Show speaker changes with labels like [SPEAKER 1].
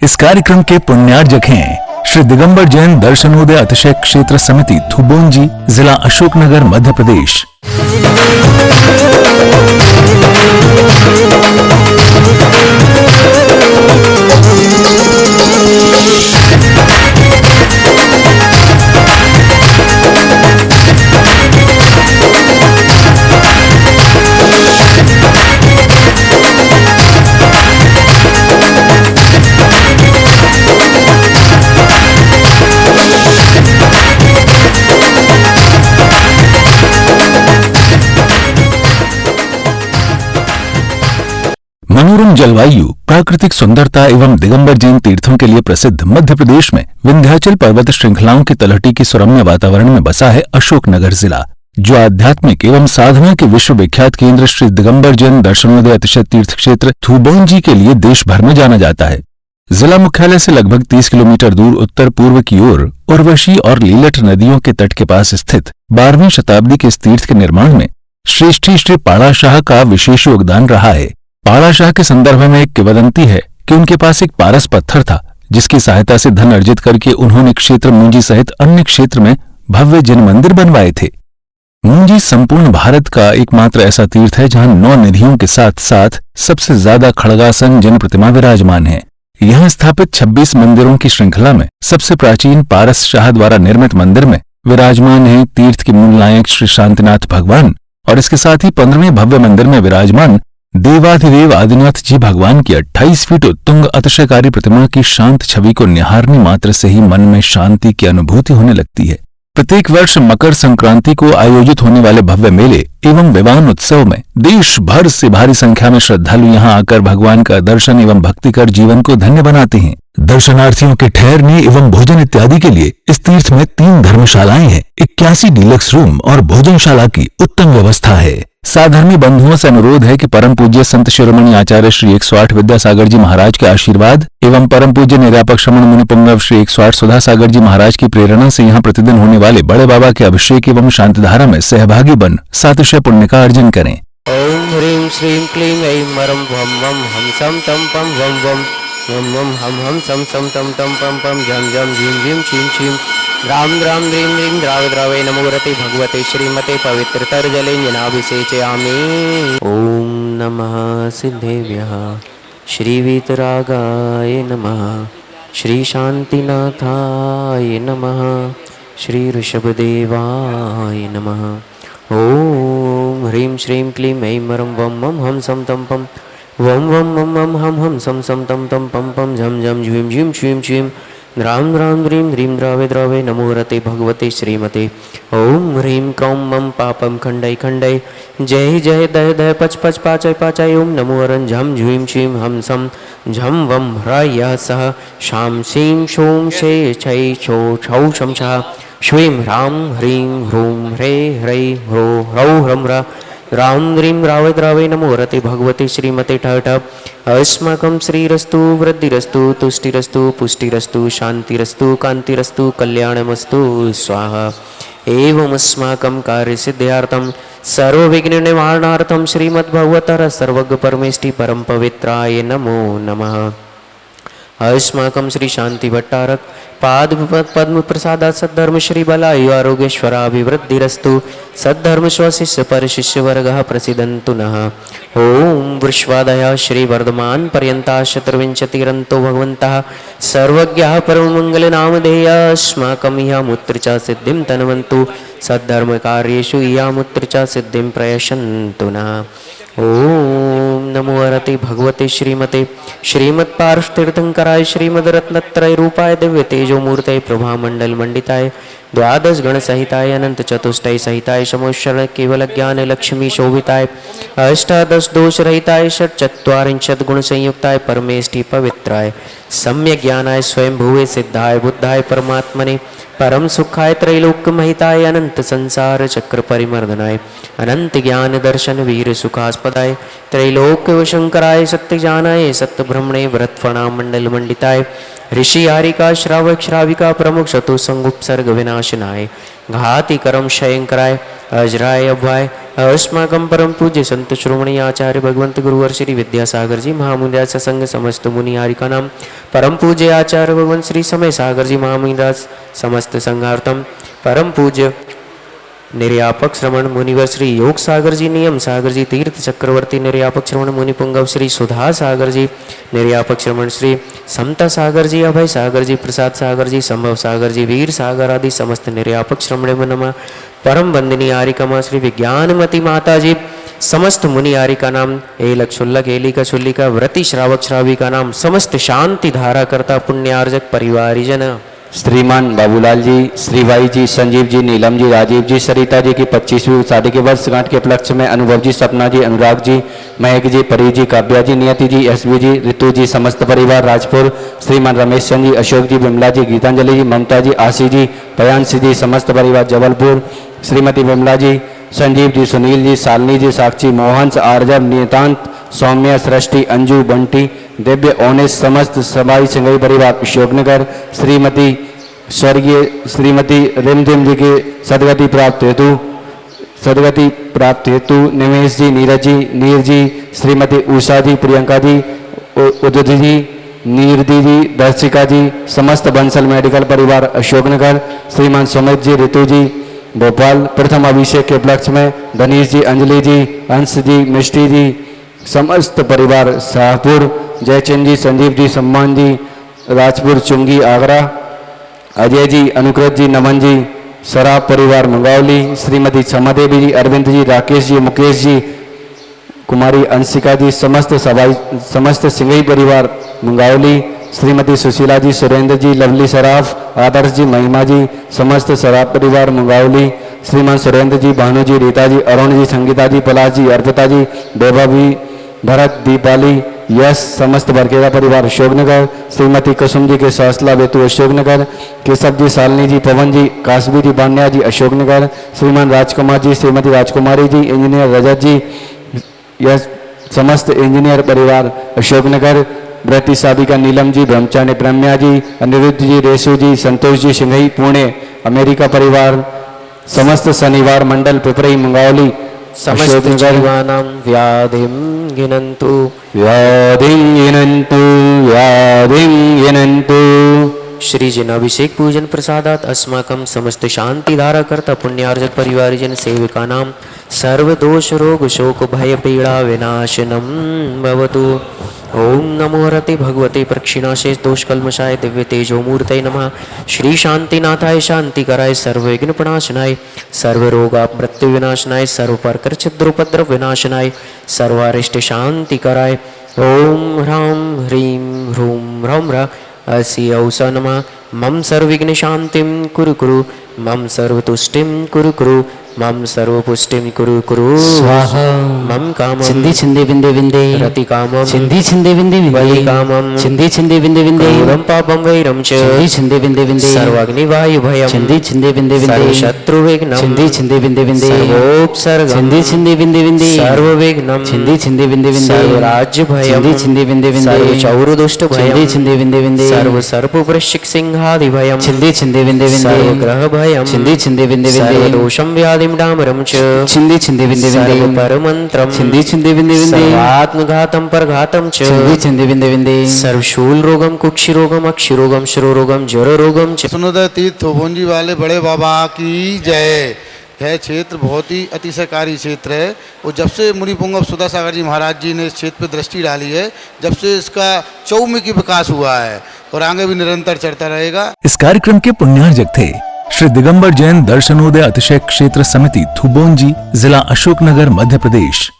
[SPEAKER 1] इस कार्यक्रम के पुण्यार्जक हैं श्री दिगंबर जैन दर्शनोदय अतिशय क्षेत्र समिति थुबोंजी, जिला अशोकनगर, मध्य प्रदेश। मनोरम जलवायु, प्राकृतिक सुंदरता एवं दिगंबर जैन तीर्थों के लिए प्रसिद्ध मध्य प्रदेश में विंध्याचल पर्वत श्रृंखलाओं की तलहटी के सुरम्य वातावरण में बसा है अशोकनगर जिला, जो आध्यात्मिक एवं साधना के विश्व विख्यात केंद्र श्री दिगंबर जैन दर्शनोदय अतिशय तीर्थ क्षेत्र थुबोंजी के लिए देश भर में जाना जाता है। जिला मुख्यालय से लगभग 30 किलोमीटर दूर उत्तर पूर्व की ओर उर्वशी और लीलट नदियों के तट के पास स्थित 12वीं शताब्दी के इस तीर्थ के निर्माण में श्रेष्ठी श्री पाड़ा शाह का विशेष योगदान रहा है। पाड़ा शाह के संदर्भ में एक किंवदंती है कि उनके पास एक पारस पत्थर था, जिसकी सहायता से धन अर्जित करके उन्होंने क्षेत्र मुंजी सहित अन्य क्षेत्र में भव्य जैन मंदिर बनवाए थे। मुंजी संपूर्ण भारत का एकमात्र ऐसा तीर्थ है जहां 9 निधियों के साथ साथ सबसे ज्यादा खड़गासन जैन प्रतिमा विराजमान है। यहाँ स्थापित 26 मंदिरों की श्रृंखला में सबसे प्राचीन पारस शाह द्वारा निर्मित मंदिर में विराजमान है तीर्थ के मूल नायक श्री शांतिनाथ भगवान, और इसके साथ ही 15वें भव्य मंदिर में विराजमान देवाधिदेव आदिनाथ जी भगवान की 28 फीट उत्तुंग अतिशयकारी प्रतिमा की शांत छवि को निहारने मात्र से ही मन में शांति की अनुभूति होने लगती है। प्रत्येक वर्ष मकर संक्रांति को आयोजित होने वाले भव्य मेले एवं विवाह उत्सव में देश भर से भारी संख्या में श्रद्धालु यहां आकर भगवान का दर्शन एवं भक्ति कर जीवन को धन्य बनाते हैं। दर्शनार्थियों के ठहरने एवं भोजन इत्यादि के लिए इस तीर्थ में 3 धर्मशालाएं हैं, 81 डीलक्स रूम और भोजनशाला की उत्तम व्यवस्था है। साधर्मी बंधुओं से अनुरोध है कि परम पूज्य संत शिरोमणि आचार्य श्री 108 विद्यासागर जी महाराज के आशीर्वाद एवं परम पूज्य निर्यापक श्रमण मुनि पुंगव श्री 108 सुधा सागर जी महाराज की प्रेरणा से यहाँ प्रतिदिन होने वाले बड़े बाबा के अभिषेक एवं शांतिधारा में सहभागी बन सातिशय पुण्य का अर्जन करें।
[SPEAKER 2] ओम ह्रीं श्रीं क्लीं ऐं मरं वं वं हम सम तम पम वं वं वं वं हम सम तम तम पम पम झम झम झीं झीं छीं छीं राम राम ह्रीं ह्रीं द्राव द्रावे नमो रते भगवते श्रीमते पवित्रतर जलेनाभिषेचयामि। ओम नमः सिद्धेभ्यः श्री वीतरागाय नमः, श्री शांतिनाथाय नमः, श्री ऋषभदेवाय नमः। ओम ह्रीं श्रीं क्लीं ऐं मरं वं वं हम सम तम पम वं वं वं वं हम सम तम तम पम पम झम झम झीं झीं छीं छीं राम राम ह्रीं ह्रीं द्रावे द्रावे नमो रते भगवते श्रीमते। ओम ह्रीं कौं मम पापम खंडय खंडय जय जय दय दय पच पच पाचय पाचय। ओम नमो अरं झम झीं छीं हम सम झम वम ह्रयः सह शां शीं शों शे छै छो छौ शं शः श्वीं ह्रां ह्रीं ह्रूं ह्रे ह्रै ह्रो ह्रौ ह्रं ह्र राम ह्रीं रावे द्रावे नमो रते भगवते श्रीमते ठ ठ। अस्माकं श्रीरस्तु वृद्धिरस्तु तुष्टिरस्तु पुष्टिरस्तु शांतिरस्तु कांतिरस्तु कल्याणमस्तु स्वाहा। एवमस्माकं कार्यसिद्ध्यार्थं सर्वविघ्ननिवारणार्थं श्रीमद्भगवतः सर्वज्ञ परमेष्टि परम पवित्राय नमो नमः। अस्माकं श्री शांति भट्टारक पाद पद्म प्रसादा सद्धर्म श्री बलायु आरोग्येश्वराभिवृद्धिरस्तु सद्धर्म स्वशिष्य पर शिष्य वर्गः प्रसिद्धन्तु नः। ओम वृश्वादयः श्री वर्धमान पर्यन्ता चतुर्विंशतिरन्तो भगवन्तः सर्वज्ञः परममङ्गलनामधेयः अस्माकं इहामुत्र च सिद्धिं तन्वन्तु सद्धर्म कार्येषु इहामुत्र च सिद्धिं प्रयशन्तु नः। ओम नमो अरते भगवते श्रीमते श्रीमत्पार्श्वतीर्थंकराय श्रीमद्रत्नत्रय रूपाय दिव्य तेजो मूर्तये प्रभामंडल मंडिताय द्वादश गण सहिताय अनंत चतुष्टय सहिताय समोषण केवल ज्ञान लक्ष्मी शोभिताय अष्टादश दोष रहिताय षट्चत्वारिंशत् गुण संयुक्ताय परमेष्टि पवित्राय सम्यक ज्ञानाय स्वयं भुवे सिद्धाय बुद्धाय परमात्मने परम सुखाय त्रैलोक्य महिताय अनंत संसार चक्र परिमर्दनाय अनंत ज्ञान दर्शन वीर सुखास्पदाय त्रैलोक्य शंकराय सत्य जानाय सत्य ब्रह्मणे व्रतफणा मंडल मंडिताय ऋषि आरिका श्रावक श्राविका प्रमुख शत्रु संगुपसर्ग विनाशनाय घाति कर्म क्षयंकराय अजराय अभ्वाय अस्माकं परम पूज्य संत श्रोमणी आचार्य भगवंत गुरुवर श्री विद्यासागर जी महामुनिराज संग समस्त मुनि आरिका नाम परम पूज्य आचार्य भगवंत श्री समय सागर जी महामुनिराज समस्त संघार्थम परम पूज्य निर्यापक श्रवण मुनिवर श्री योग सागर जी नियम सागर जी तीर्थ चक्रवर्ती निर्यापक श्रवण मुनि पुंगव श्री सुधा सागर जी निर्यापक श्रवण श्री समता सागर जी अभय सागर जी प्रसाद सागर जी संभव सागर जी वीर सागर आदि समस्त निर्यापक श्रवण नमा परम बंदिनी आरिका श्री विज्ञानमती माता जी समस्त मुनि आरिका नाम एलक शुल्लक एलिका शुल्लिका व्रति श्रावक श्राविका नाम समस्त शांति धारा करता पुण्यार्जक परिवारिजन
[SPEAKER 3] श्रीमान बाबूलाल जी, श्रीबाई जी, संजीव जी, नीलम जी, राजीव जी, सरिता जी की 25वीं शादी के वर्षगांठ के उपलक्ष्य में अनुभव जी, सपना जी, अनुराग जी, महक जी, परी जी, काव्या जी, नियति जी, एसबी जी, ऋतु जी, समस्त परिवार राजपुर, श्रीमान रमेश चंद जी, अशोक जी, विमला जी, गीतांजलि जी, ममता जी, आशी जी, पयांशी जी, समस्त परिवार जबलपुर, श्रीमती विमला जी, संजीव जी, सुनील जी, शालिनी जी, साक्षी, मोहन, आर्जव, नियतांत, सौम्या, सृष्टि, अंजू, बंटी, दिव्य, ओनेश, समस्त सबाई सिंगई परिवार अशोकनगर, श्रीमती स्वर्गीय श्रीमती रिमझिम जी के सदगति प्राप्त हेतु निमेश जी, नीरज जी, नीर जी, श्रीमती उषा जी, प्रियंका जी, उदित जी, नीरदी जी, दर्शिका जी, समस्त बंसल मेडिकल परिवार अशोकनगर, श्रीमान सुमित जी, ऋतु जी, भोपाल, प्रथम अभिषेक के उपलक्ष्य में धनीश जी, अंजलि जी, अंश जी, मिष्टी जी, समस्त परिवार शाहपुर, जयचंद जी, संजीव जी, सम्मान जी, राजपुर, चुंगी, आगरा, अजय जी, अनुकृत जी, नमन जी, सराफ परिवार मंगावली, श्रीमती क्षमा देवी जी, अरविंद जी, राकेश जी, मुकेश जी, कुमारी अंशिका जी, समस्त सिंगई परिवार मंगावली, श्रीमती सुशीला जी, सुरेंद्र जी, लवली सराफ, आदर्श जी, महिमा जी, समस्त सराफ परिवार मंगावली, श्रीमान सुरेंद्र जी, भानु जी, रीता जी, अरुण जी, संगीता जी, पलाश जी, अर्पिता जी, देवा भी, भरत, दीपाली, यश, समस्त बरकेगा परिवार अशोकनगर, श्रीमती कुसुम जी के सहसला बेतु अशोकनगर, केशव जी, शालिनी जी, पवन जी, काशवी जी, बान्या जी, अशोकनगर, श्रीमान राजकुमार जी, श्रीमती राजकुमारी जी, इंजीनियर रजत जी, यश, समस्त इंजीनियर परिवार अशोकनगर, व्रती साधिका नीलम जी, ब्रह्मचारी ब्रह्म्या जी, अनिरुद्ध जी, रेशु जी, संतोष जी, सिंघई, पुणे, अमेरिका परिवार, समस्त शनिवार मंडल पिपरई मंगावली,
[SPEAKER 2] समस्त जीवानां व्याधिं गिनन्तु श्री जन अभिषेक पूजन प्रसादात अस्माकं समस्त शांति धारा करता पुण्यार्जक परिवारिजन सेविका नाम सर्वदोष रोग शोक भय पीड़ा विनाशनम भवतु। ओम नमो हरते भगवते प्रक्षिणाशेष दोष कल्मषाय दिव्य तेजो मूर्तये नमः। श्री शांतिनाथाय शांतिकराय सर्वविघ्न प्रणाशनाय सर्वरोगा मृत्यु विनाशनाय सर्वप्रकर छिद्रोपद्रव विनाशनाय सर्वारिष्ट शांतिकराय ओम ह्रां ह्रीं ह्रूं ह्रौं ह्र अस्य औसा नमः। मम सर्वविघ्न शांतिं कुरु कुरु मम सर्वतुष्टिं कुरु कुरु मम सर्वपुष्टिं कुरु कुरु
[SPEAKER 3] स्वाहा।
[SPEAKER 2] मम कामं
[SPEAKER 3] छिंदी छिंदी बिंदे बिंदे
[SPEAKER 2] रति कामं
[SPEAKER 3] छिंदी छिंदी बिंदे बिंदे
[SPEAKER 2] बलि कामं
[SPEAKER 3] छिंदी छिंदी बिंदे बिंदे
[SPEAKER 2] क्रूरं पापं वैरं च
[SPEAKER 3] छिंदी छिंदी बिंदे बिंदे
[SPEAKER 2] सर्वाग्निवायु भयं
[SPEAKER 3] छिंदी छिंदी बिंदे बिंदे
[SPEAKER 2] सर्वशत्रुविघ्नं
[SPEAKER 3] छिंदी छिंदी बिंदे बिंदे
[SPEAKER 2] सर्वोपसर्गं
[SPEAKER 3] छिंदी छिंदी बिंदे बिंदे
[SPEAKER 2] सर्वविघ्नं
[SPEAKER 3] छिंदी छिंदी बिंदे बिंदे
[SPEAKER 2] सर्वराज्य भयं
[SPEAKER 3] छिंदी छिंदी बिंदे बिंदे
[SPEAKER 2] सर्वचौरदुष्ट भयं
[SPEAKER 3] छिंदी छिंदी बिंदे बिंदे
[SPEAKER 2] सर्वसर्प वृश्चिक सिंहादि भयं
[SPEAKER 3] छिंदी छिंदी बिंदे बिंदे
[SPEAKER 2] सर्वग्रह भयं
[SPEAKER 3] छिंदी छिंदी बिंदे बिंदे
[SPEAKER 2] सर्वदोषं व्याधिं डामरं च
[SPEAKER 3] छिंदी छिंदी बिंदे बिंदे
[SPEAKER 2] सर्वपरमन्त्रं
[SPEAKER 3] छिंदी छिंदी बिंदे बिंदे
[SPEAKER 2] सर्वात्मघातं परघातं च
[SPEAKER 3] छिंदी छिंदी बिंदे बिंदे
[SPEAKER 2] सर्वशूल रोगम कुक्षिरोगम अक्षिरोगम शिरोरोगम जरोरोगम च
[SPEAKER 4] सुनोदय तीर्थ थोभोंजी वाले बड़े बाबा की जय। यह क्षेत्र बहुत ही अतिशयकारी क्षेत्र है और जब से मुनि पुंगव सुधा सागर जी महाराज जी ने इस क्षेत्र पर दृष्टि डाली है, जब से इसका चौमुखी विकास हुआ है और आगे भी निरंतर चढ़ता रहेगा।
[SPEAKER 1] इस कार्यक्रम के पुण्यार्जक थे श्री दिगंबर जैन दर्शनोदय अतिशय क्षेत्र समिति थुबोंजी, जिला अशोकनगर, मध्य प्रदेश।